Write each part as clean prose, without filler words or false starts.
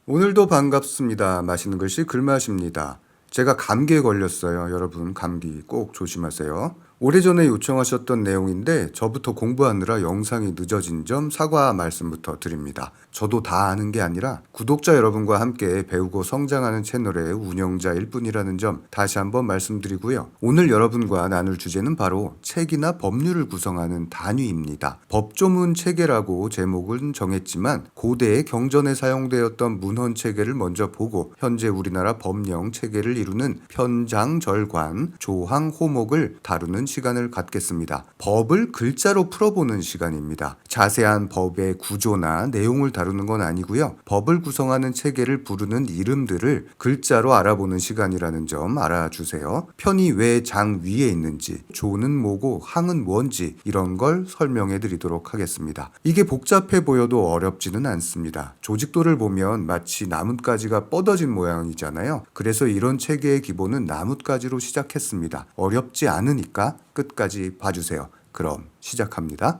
오늘도 반갑습니다. 맛있는 글씨 글맛입니다. 제가 감기에 걸렸어요. 여러분 감기 꼭 조심하세요. 오래전에 요청하셨던 내용인데 저부터 공부하느라 영상이 늦어진 점 사과 말씀부터 드립니다. 저도 다 아는 게 아니라 구독자 여러분과 함께 배우고 성장하는 채널의 운영자일 뿐이라는 점 다시 한번 말씀드리고요. 오늘 여러분과 나눌 주제는 바로 책이나 법률을 구성하는 단위입니다. 법조문 체계라고 제목은 정했지만 고대의 경전에 사용되었던 문헌 체계를 먼저 보고 현재 우리나라 법령 체계를 이루는 편장절관, 조항, 호목을 다루는 시간을 갖겠습니다. 법을 글자로 풀어보는 시간입니다. 자세한 법의 구조나 내용을 다루는 건 아니고요. 법을 구성하는 체계를 부르는 이름들을 글자로 알아보는 시간이라는 점 알아주세요. 편이 왜 장 위에 있는지, 조는 뭐고 항은 뭔지 이런 걸 설명해 드리도록 하겠습니다. 이게 복잡해 보여도 어렵지는 않습니다. 조직도를 보면 마치 나뭇가지가 뻗어진 모양이잖아요. 그래서 이런 체계의 기본은 나뭇가지로 시작했습니다. 어렵지 않으니까 끝까지 봐주세요. 그럼 시작합니다.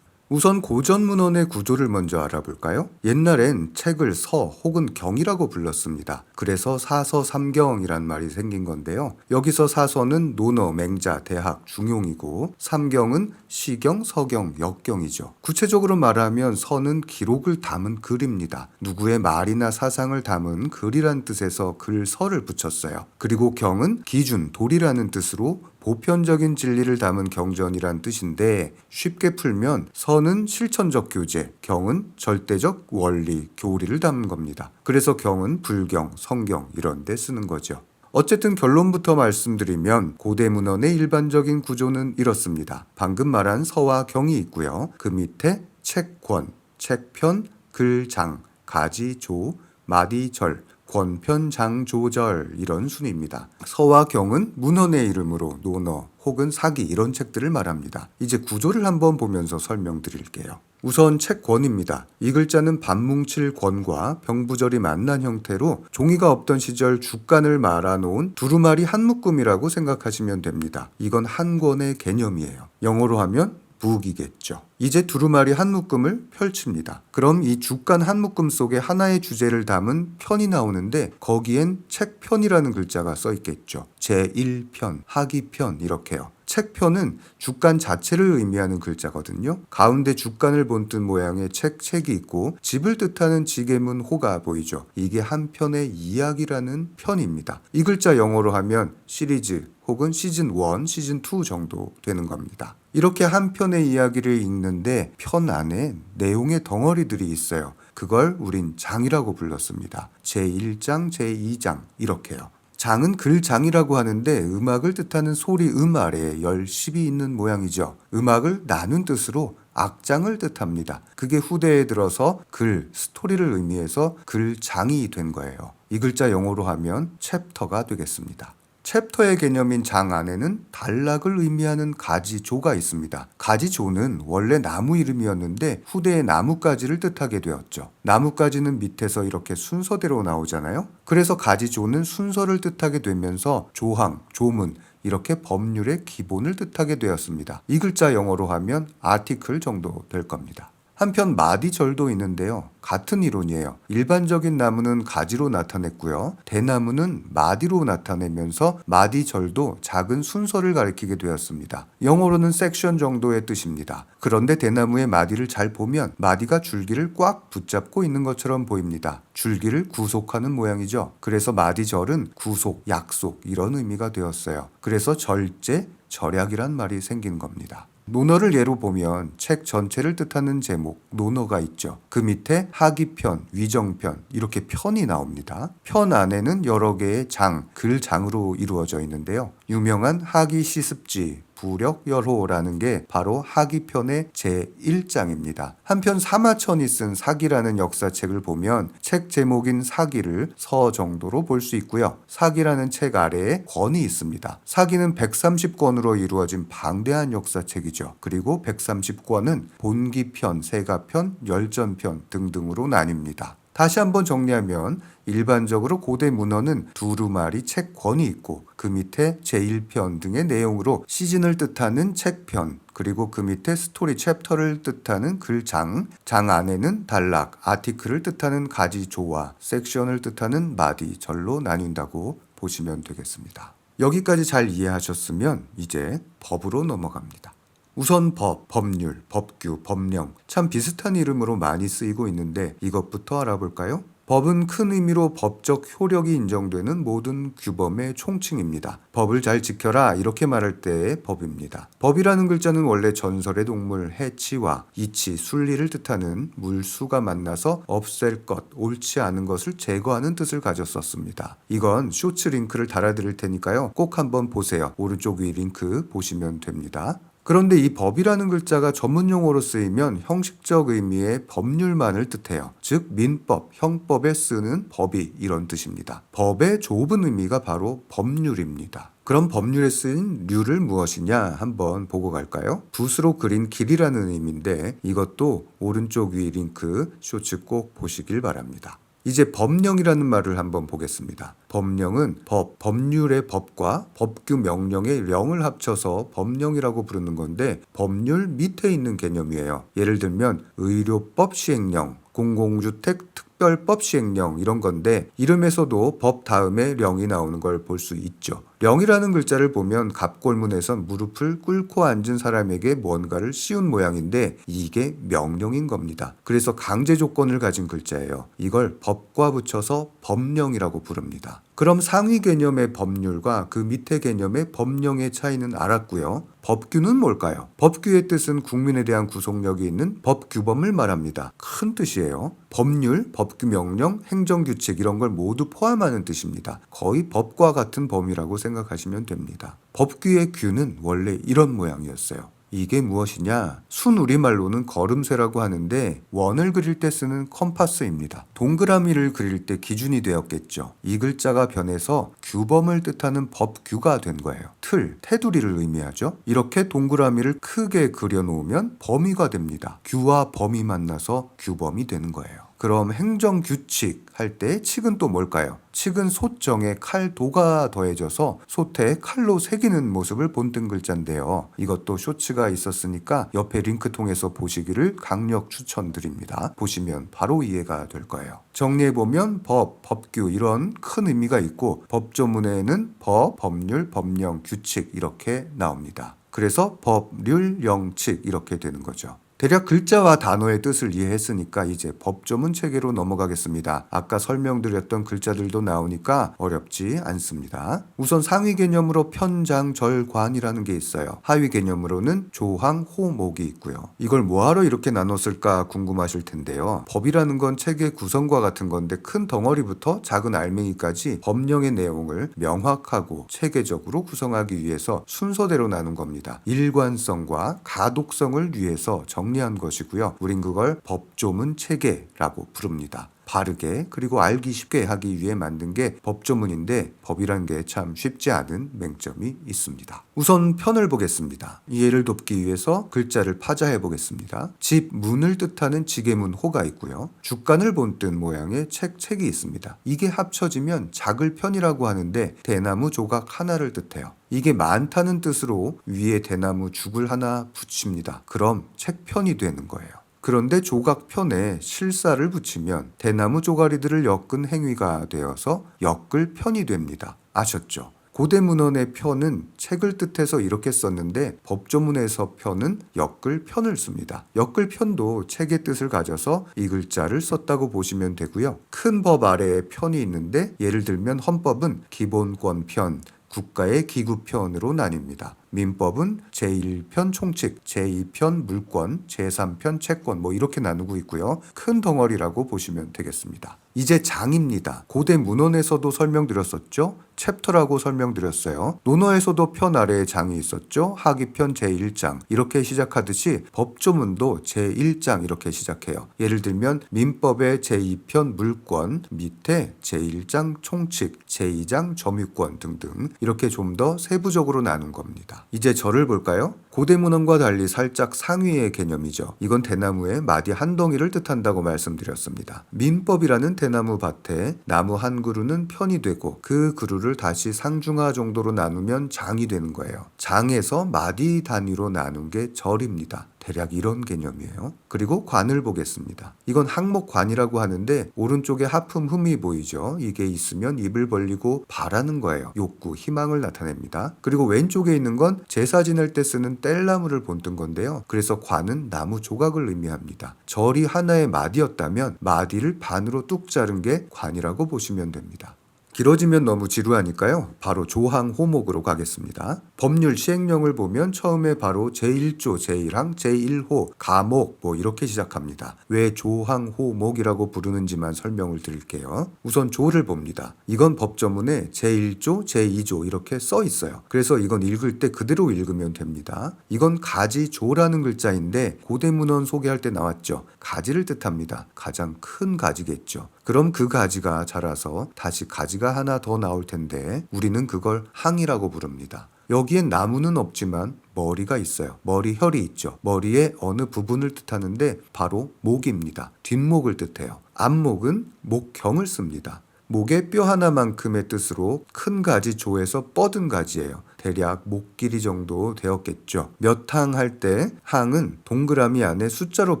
우선 고전 문헌의 구조를 먼저 알아볼까요? 옛날엔 책을 서 혹은 경이라고 불렀습니다. 그래서 사서 삼경이란 말이 생긴 건데요. 여기서 사서는 논어, 맹자, 대학, 중용이고 삼경은 시경, 서경, 역경이죠. 구체적으로 말하면 서는 기록을 담은 글입니다. 누구의 말이나 사상을 담은 글이란 뜻에서 글서를 붙였어요. 그리고 경은 기준, 도리라는 뜻으로 보편적인 진리를 담은 경전이란 뜻인데 쉽게 풀면 서는 실천적 교제, 경은 절대적 원리, 교리를 담은 겁니다. 그래서 경은 불경, 성경 이런 데 쓰는 거죠. 어쨌든 결론부터 말씀드리면 고대 문헌의 일반적인 구조는 이렇습니다. 방금 말한 서와 경이 있고요. 그 밑에 책권, 책편, 글장, 가지조, 마디절, 권편, 장, 조절 이런 순입니다. 서와 경은 문헌의 이름으로 논어 혹은 사기 이런 책들을 말합니다. 이제 구조를 한번 보면서 설명드릴게요. 우선 책권입니다. 이 글자는 반뭉칠 권과 병부절이 만난 형태로 종이가 없던 시절 주간을 말아놓은 두루마리 한 묶음이라고 생각하시면 됩니다. 이건 한 권의 개념이에요. 영어로 하면 북이겠죠. 이제 두루마리 한 묶음을 펼칩니다. 그럼 이 주간 한 묶음 속에 하나의 주제를 담은 편이 나오는데 거기엔 책편이라는 글자가 써 있겠죠. 제1편, 하기편 이렇게요. 책편은 주간 자체를 의미하는 글자거든요. 가운데 주간을 본뜬 모양의 책이 있고 집을 뜻하는 지게문 호가 보이죠. 이게 한 편의 이야기라는 편입니다. 이 글자 영어로 하면 시리즈 혹은 시즌 1, 시즌 2 정도 되는 겁니다. 이렇게 한 편의 이야기를 읽는데 편 안에 내용의 덩어리들이 있어요. 그걸 우린 장이라고 불렀습니다. 제1장, 제2장 이렇게요. 장은 글장이라고 하는데 음악을 뜻하는 소리 아래에 열십이 있는 모양이죠. 음악을 나눈 뜻으로 악장을 뜻합니다. 그게 후대에 들어서 글, 스토리를 의미해서 글장이 된 거예요. 이 글자 영어로 하면 챕터가 되겠습니다. 챕터의 개념인 장 안에는 단락을 의미하는 가지조가 있습니다. 가지조는 원래 나무 이름이었는데 후대에 나뭇가지를 뜻하게 되었죠. 나뭇가지는 밑에서 이렇게 순서대로 나오잖아요. 그래서 가지조는 순서를 뜻하게 되면서 조항, 조문 이렇게 법률의 기본을 뜻하게 되었습니다. 이 글자 영어로 하면 아티클 정도 될 겁니다. 한편 마디절도 있는데요. 같은 이론이에요. 일반적인 나무는 가지로 나타냈고요. 대나무는 마디로 나타내면서 마디절도 작은 순서를 가리키게 되었습니다. 영어로는 섹션 정도의 뜻입니다. 그런데 대나무의 마디를 잘 보면 마디가 줄기를 꽉 붙잡고 있는 것처럼 보입니다. 줄기를 구속하는 모양이죠. 그래서 마디절은 구속, 약속 이런 의미가 되었어요. 그래서 절제, 절약이란 말이 생긴 겁니다. 논어를 예로 보면 책 전체를 뜻하는 제목, 논어가 있죠. 그 밑에 하기편, 위정편 이렇게 편이 나옵니다. 편 안에는 여러 개의 장, 글장으로 이루어져 있는데요. 유명한 하기시습지, 부력열호라는 게 바로 하기편의 제1장입니다. 한편 사마천이 쓴 사기라는 역사책을 보면 책 제목인 사기를 서 정도로 볼 수 있고요. 사기라는 책 아래에 권이 있습니다. 사기는 130권으로 이루어진 방대한 역사책이죠. 그리고 130권은 본기편, 세가편, 열전편 등등으로 나뉩니다. 다시 한번 정리하면 일반적으로 고대 문헌은 두루마리 책권이 있고 그 밑에 제1편 등의 내용으로 시즌을 뜻하는 책편, 그리고 그 밑에 스토리 챕터를 뜻하는 글장, 장 안에는 단락, 아티클을 뜻하는 가지조와 섹션을 뜻하는 마디, 절로 나뉜다고 보시면 되겠습니다. 여기까지 잘 이해하셨으면 이제 법으로 넘어갑니다. 우선 법, 법률, 법규, 법령 참 비슷한 이름으로 많이 쓰이고 있는데 이것부터 알아볼까요? 법은 큰 의미로 법적 효력이 인정되는 모든 규범의 총칭입니다. 법을 잘 지켜라 이렇게 말할 때의 법입니다. 법이라는 글자는 원래 전설의 동물 해치와 이치, 순리를 뜻하는 물수가 만나서 없앨 것, 옳지 않은 것을 제거하는 뜻을 가졌었습니다. 이건 쇼츠 링크를 달아드릴 테니까요. 꼭 한번 보세요. 오른쪽 위 링크 보시면 됩니다. 그런데 이 법이라는 글자가 전문용어로 쓰이면 형식적 의미의 법률만을 뜻해요. 즉 민법, 형법에 쓰는 법이 이런 뜻입니다. 법의 좁은 의미가 바로 법률입니다. 그럼 법률에 쓰인 률을 무엇이냐 한번 보고 갈까요? 붓으로 그린 길이라는 의미인데 이것도 오른쪽 위 링크 쇼츠 꼭 보시길 바랍니다. 이제 법령이라는 말을 한번 보겠습니다. 법령은 법, 법률의 법과 법규 명령의 령을 합쳐서 법령이라고 부르는 건데 법률 밑에 있는 개념이에요. 예를 들면 의료법 시행령, 공공주택 특별법 시행령 이런 건데 이름에서도 법 다음에 령이 나오는 걸 볼 수 있죠. 령이라는 글자를 보면 갑골문에선 무릎을 꿇고 앉은 사람에게 뭔가를 씌운 모양인데 이게 명령인 겁니다. 그래서 강제 조건을 가진 글자예요. 이걸 법과 붙여서 법령이라고 부릅니다. 그럼 상위 개념의 법률과 그 밑에 개념의 법령의 차이는 알았고요. 법규는 뭘까요? 법규의 뜻은 국민에 대한 구속력이 있는 법규범을 말합니다. 큰 뜻이에요. 법률, 법규 명령, 행정규칙 이런 걸 모두 포함하는 뜻입니다. 거의 법과 같은 범위라고 생각하시면 됩니다. 법규의 규는 원래 이런 모양이었어요. 이게 무엇이냐? 순우리말로는 걸음쇠라고 하는데 원을 그릴 때 쓰는 컴파스입니다. 동그라미를 그릴 때 기준이 되었겠죠. 이 글자가 변해서 규범을 뜻하는 법규가 된 거예요. 틀, 테두리를 의미하죠. 이렇게 동그라미를 크게 그려놓으면 범위가 됩니다. 규와 범위 만나서 규범이 되는 거예요. 그럼 행정규칙 할 때 칙은 또 뭘까요? 칙은 소정에 칼도가 더해져서 솥에 칼로 새기는 모습을 본뜬 글자인데요. 이것도 쇼츠가 있었으니까 옆에 링크 통해서 보시기를 강력 추천드립니다. 보시면 바로 이해가 될 거예요. 정리해보면 법, 법규 이런 큰 의미가 있고 법조문에는 법, 법률, 법령, 규칙 이렇게 나옵니다. 그래서 법률, 영칙 이렇게 되는 거죠. 대략 글자와 단어의 뜻을 이해했으니까 이제 법조문 체계로 넘어가겠습니다. 아까 설명드렸던 글자들도 나오니까 어렵지 않습니다. 우선 상위 개념으로 편장, 절, 관이라는 게 있어요. 하위 개념으로는 조항, 호, 목이 있고요. 이걸 뭐하러 이렇게 나눴을까 궁금하실 텐데요. 법이라는 건 책의 구성과 같은 건데 큰 덩어리부터 작은 알맹이까지 법령의 내용을 명확하고 체계적으로 구성하기 위해서 순서대로 나눈 겁니다. 일관성과 가독성을 위해서 정리한 것이고요. 우린 그걸 법조문 체계라고 부릅니다. 바르게 그리고 알기 쉽게 하기 위해 만든 게 법조문인데 법이란 게 참 쉽지 않은 맹점이 있습니다. 우선 편을 보겠습니다. 이해를 돕기 위해서 글자를 파자해 보겠습니다. 집, 문을 뜻하는 지게문 호가 있고요. 주간을 본뜬 모양의 책이 있습니다. 이게 합쳐지면 작을 편이라고 하는데 대나무 조각 하나를 뜻해요. 이게 많다는 뜻으로 위에 대나무 죽을 하나 붙입니다. 그럼 책편이 되는 거예요. 그런데 조각편에 실사를 붙이면 대나무 조가리들을 엮은 행위가 되어서 엮을 편이 됩니다. 아셨죠? 고대 문헌의 편은 책을 뜻해서 이렇게 썼는데 법조문에서 편은 엮을 편을 씁니다. 엮을 편도 책의 뜻을 가져서 이 글자를 썼다고 보시면 되고요. 큰 법 아래에 편이 있는데 예를 들면 헌법은 기본권 편, 국가의 기구편으로 나뉩니다. 민법은 제1편 총칙, 제2편 물권, 제3편 채권 이렇게 나누고 있고요. 큰 덩어리라고 보시면 되겠습니다. 이제 장입니다. 고대 문헌에서도 설명드렸었죠. 챕터라고 설명드렸어요. 논어에서도 편 아래에 장이 있었죠. 하기편 제1장 이렇게 시작하듯이 법조문도 제1장 이렇게 시작해요. 예를 들면 민법의 제2편 물권 밑에 제1장 총칙, 제2장 점유권 등등 이렇게 좀 더 세부적으로 나눈 겁니다. 있습니다. 이제 절을 볼까요? 고대 문헌과 달리 살짝 상위의 개념이죠. 이건 대나무의 마디 한 덩이를 뜻한다고 말씀드렸습니다. 민법이라는 대나무 밭에 나무 한 그루는 편이 되고 그 그루를 다시 상중하 정도로 나누면 장이 되는 거예요. 장에서 마디 단위로 나눈 게 절입니다. 대략 이런 개념이에요. 그리고 관을 보겠습니다. 이건 항목관이라고 하는데 오른쪽에 하품 흠이 보이죠. 이게 있으면 입을 벌리고 바라는 거예요. 욕구, 희망을 나타냅니다. 그리고 왼쪽에 있는 건 제사 지낼 때 쓰는 뗄나무를 본뜬 건데요. 그래서 관은 나무 조각을 의미합니다. 절이 하나의 마디였다면 마디를 반으로 뚝 자른 게 관이라고 보시면 됩니다. 길어지면 너무 지루하니까요. 바로 조항 호목으로 가겠습니다. 법률 시행령을 보면 처음에 바로 제1조, 제1항, 제1호, 가목 이렇게 시작합니다. 왜 조항 호목이라고 부르는지만 설명을 드릴게요. 우선 조를 봅니다. 이건 법조문에 제1조, 제2조 이렇게 써 있어요. 그래서 이건 읽을 때 그대로 읽으면 됩니다. 이건 가지조라는 글자인데 고대 문헌 소개할 때 나왔죠. 가지를 뜻합니다. 가장 큰 가지겠죠. 그럼 그 가지가 자라서 다시 가지가 하나 더 나올 텐데 우리는 그걸 항이라고 부릅니다. 여기엔 나무는 없지만 머리가 있어요. 머리혈이 있죠. 머리의 어느 부분을 뜻하는데 바로 목입니다. 뒷목을 뜻해요. 앞목은 목경을 씁니다. 목의 뼈 하나만큼의 뜻으로 큰 가지 조에서 뻗은 가지예요. 대략 목 길이 정도 되었겠죠. 몇 항 할 때 항은 동그라미 안에 숫자로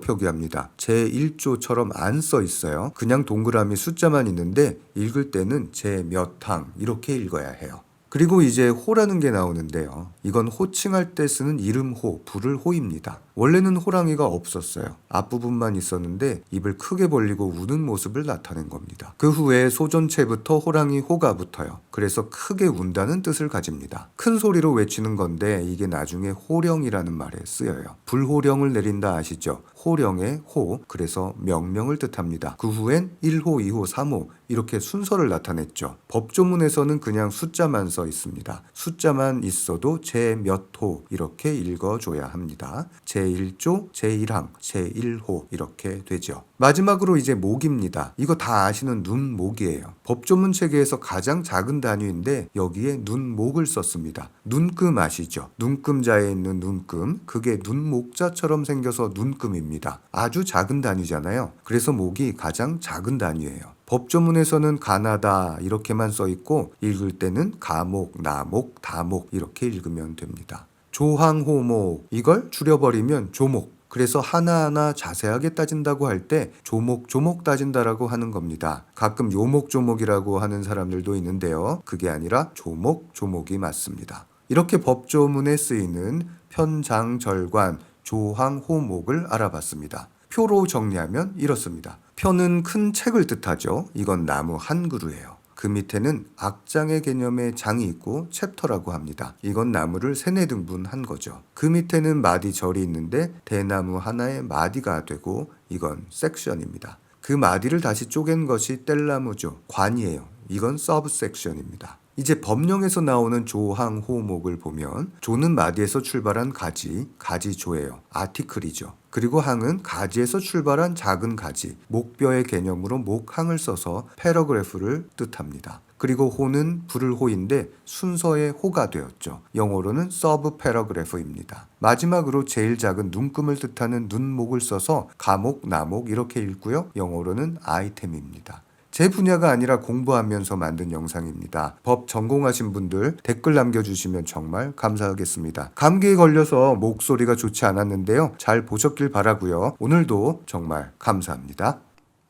표기합니다. 제1조처럼 안 써 있어요. 그냥 동그라미 숫자만 있는데 읽을 때는 제 몇 항 이렇게 읽어야 해요. 그리고 이제 호라는 게 나오는데요. 이건 호칭할 때 쓰는 이름호, 부를 호입니다. 원래는 호랑이가 없었어요. 앞부분만 있었는데 입을 크게 벌리고 우는 모습을 나타낸 겁니다. 그 후에 소존체부터 호랑이 호가 붙어요. 그래서 크게 운다는 뜻을 가집니다. 큰 소리로 외치는 건데 이게 나중에 호령이라는 말에 쓰여요. 불호령을 내린다 아시죠? 호령의 호, 그래서 명령을 뜻합니다. 그 후엔 1호, 2호, 3호 이렇게 순서를 나타냈죠. 법조문에서는 그냥 숫자만 써 있습니다. 숫자만 있어도 제 몇 호 이렇게 읽어줘야 합니다. 제1조, 제1항, 제1호 이렇게 되죠. 마지막으로 이제 목입니다. 이거 다 아시는 눈목이에요. 법조문 체계에서 가장 작은 단위인데 여기에 눈목을 썼습니다. 눈금 아시죠? 눈금자에 있는 눈금, 그게 눈목자처럼 생겨서 눈금입니다. 아주 작은 단위잖아요. 그래서 목이 가장 작은 단위예요. 법조문에서는 가나다 이렇게만 써 있고 읽을 때는 가목, 나목, 다목 이렇게 읽으면 됩니다. 조항호목 이걸 줄여버리면 조목. 그래서 하나하나 자세하게 따진다고 할 때 조목조목 따진다라고 하는 겁니다. 가끔 요목조목이라고 하는 사람들도 있는데요. 그게 아니라 조목조목이 맞습니다. 이렇게 법조문에 쓰이는 편장절관, 조항호목을 알아봤습니다. 표로 정리하면 이렇습니다. 표는 큰 책을 뜻하죠. 이건 나무 한 그루예요. 그 밑에는 악장의 개념의 장이 있고 챕터라고 합니다. 이건 나무를 3-4등분 한 거죠. 그 밑에는 마디 절이 있는데 대나무 하나의 마디가 되고 이건 섹션입니다. 그 마디를 다시 쪼갠 것이 뗄나무죠. 관이에요. 이건 서브 섹션입니다. 이제 법령에서 나오는 조항 호목을 보면 조는 마디에서 출발한 가지, 가지조예요. 아티클이죠. 그리고 항은 가지에서 출발한 작은 가지, 목뼈의 개념으로 목항을 써서 패러그래프를 뜻합니다. 그리고 호는 부를 호인데 순서의 호가 되었죠. 영어로는 서브 패러그래프입니다. 마지막으로 제일 작은 눈금을 뜻하는 눈목을 써서 가목, 나목 이렇게 읽고요. 영어로는 아이템입니다. 제 분야가 아니라 공부하면서 만든 영상입니다. 법 전공하신 분들 댓글 남겨주시면 정말 감사하겠습니다. 감기에 걸려서 목소리가 좋지 않았는데요. 잘 보셨길 바라고요. 오늘도 정말 감사합니다.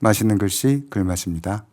맛있는 글씨 글맛입니다.